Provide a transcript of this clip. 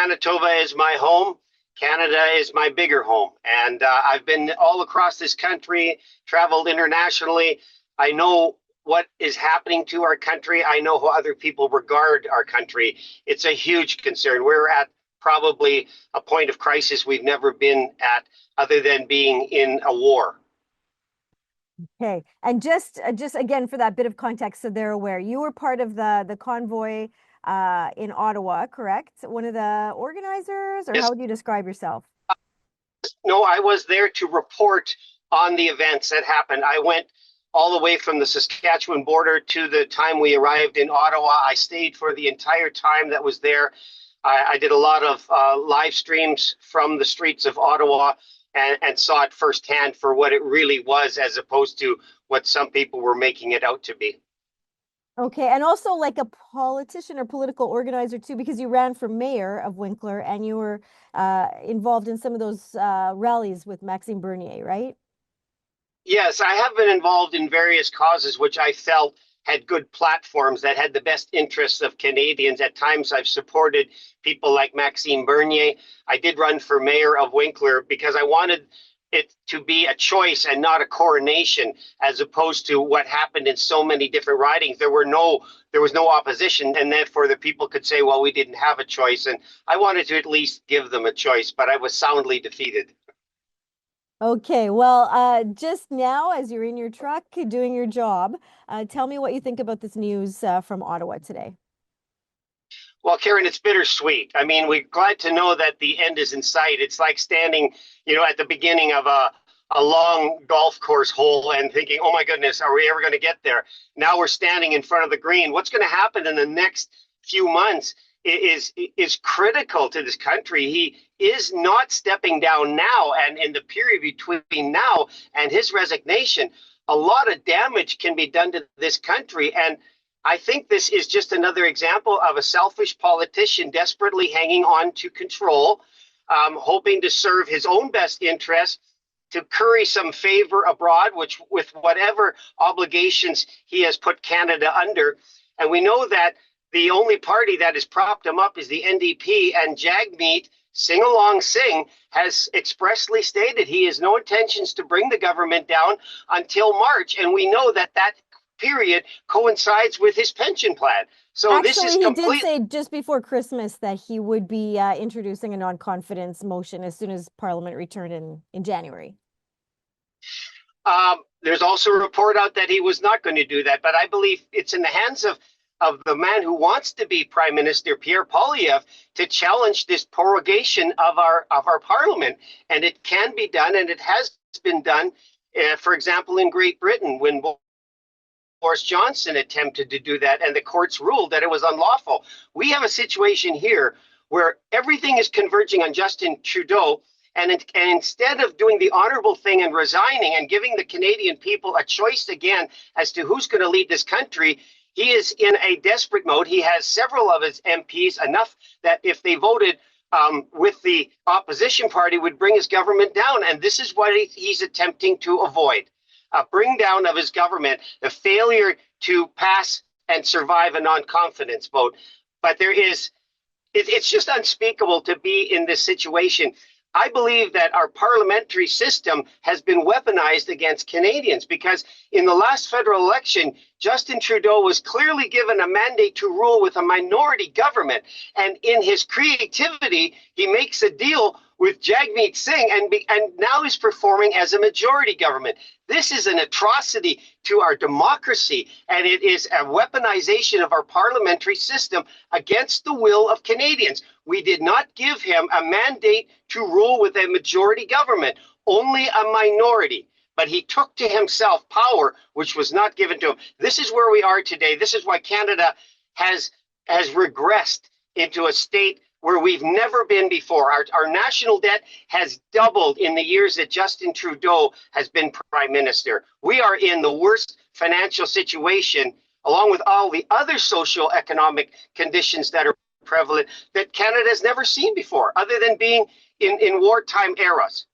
Manitoba is my home. Canada is my bigger home. And I've been all across this country, traveled internationally. I know what is happening to our country. I know how other people regard our country. It's a huge concern. We're at probably a point of crisis we've never been at, other than being in a war. Okay, and just again for that bit of context, so they're aware, you were part of the convoy in Ottawa, correct? One of the organizers, or Yes. how would you describe yourself? No, I was there to report on the events that happened. I went all the way from the Saskatchewan border to the time we arrived in Ottawa. I stayed for the entire time that was there. I did a lot of live streams from the streets of Ottawa and saw it firsthand for what it really was, as opposed to what some people were making it out to be. Okay, and also like a politician or political organizer too, because you ran for mayor of Winkler and you were involved in some of those rallies with Maxime Bernier, right? Yes, I have been involved in various causes which I felt had good platforms that had the best interests of Canadians. At times, I've supported people like Maxime Bernier. I did run for mayor of Winkler because I wanted it to be a choice and not a coronation, as opposed to what happened in so many different ridings. There was no opposition, and therefore the people could say, well, we didn't have a choice. And I wanted to at least give them a choice, but I was soundly defeated. Okay, well, just now as you're in your truck doing your job, tell me what you think about this news from Ottawa today. Well, Karen, it's bittersweet. I mean, we're glad to know that the end is in sight. It's like standing, at the beginning of a long golf course hole and thinking, oh my goodness, are we ever going to get there? Now we're standing in front of the green. What's going to happen in the next few months is critical to this country. He is not stepping down now, and in the period between now and his resignation, a lot of damage can be done to this country. And I think this is just another example of a selfish politician desperately hanging on to control, hoping to serve his own best interests, to curry some favor abroad, which with whatever obligations he has put Canada under. And we know that the only party that has propped him up is the NDP, and Jagmeet Sing Along Singh has expressly stated he has no intentions to bring the government down until March. And we know that period coincides with his pension plan. So actually, this is he did say just before Christmas that he would be introducing a non-confidence motion as soon as Parliament returned in January. There's also a report out that he was not going to do that, but I believe it's in the hands of the man who wants to be Prime Minister, Pierre Poilievre, to challenge this prorogation of our Parliament. And it can be done, and it has been done, for example, in Great Britain, when Boris Johnson attempted to do that, and the courts ruled that it was unlawful. We have a situation here where everything is converging on Justin Trudeau, and instead of doing the honorable thing and resigning and giving the Canadian people a choice again as to who's going to lead this country, he is in a desperate mode. He has several of his MPs, enough that if they voted with the opposition party, would bring his government down. And this is what he's attempting to avoid. Bring down of his government, the failure to pass and survive a non-confidence vote. But it's just unspeakable to be in this situation. I believe that our parliamentary system has been weaponized against Canadians, because in the last federal election, Justin Trudeau was clearly given a mandate to rule with a minority government. And in his creativity, he makes a deal with Jagmeet Singh and now is performing as a majority government. This is an atrocity to our democracy, and it is a weaponization of our parliamentary system against the will of Canadians. We did not give him a mandate to rule with a majority government, only a minority. But he took to himself power which was not given to him. This is where we are today. This is why Canada has regressed into a state where we've never been before. Our national debt has doubled in the years that Justin Trudeau has been Prime Minister. We are in the worst financial situation, along with all the other socio-economic conditions that are prevalent, that Canada has never seen before, other than being in wartime eras.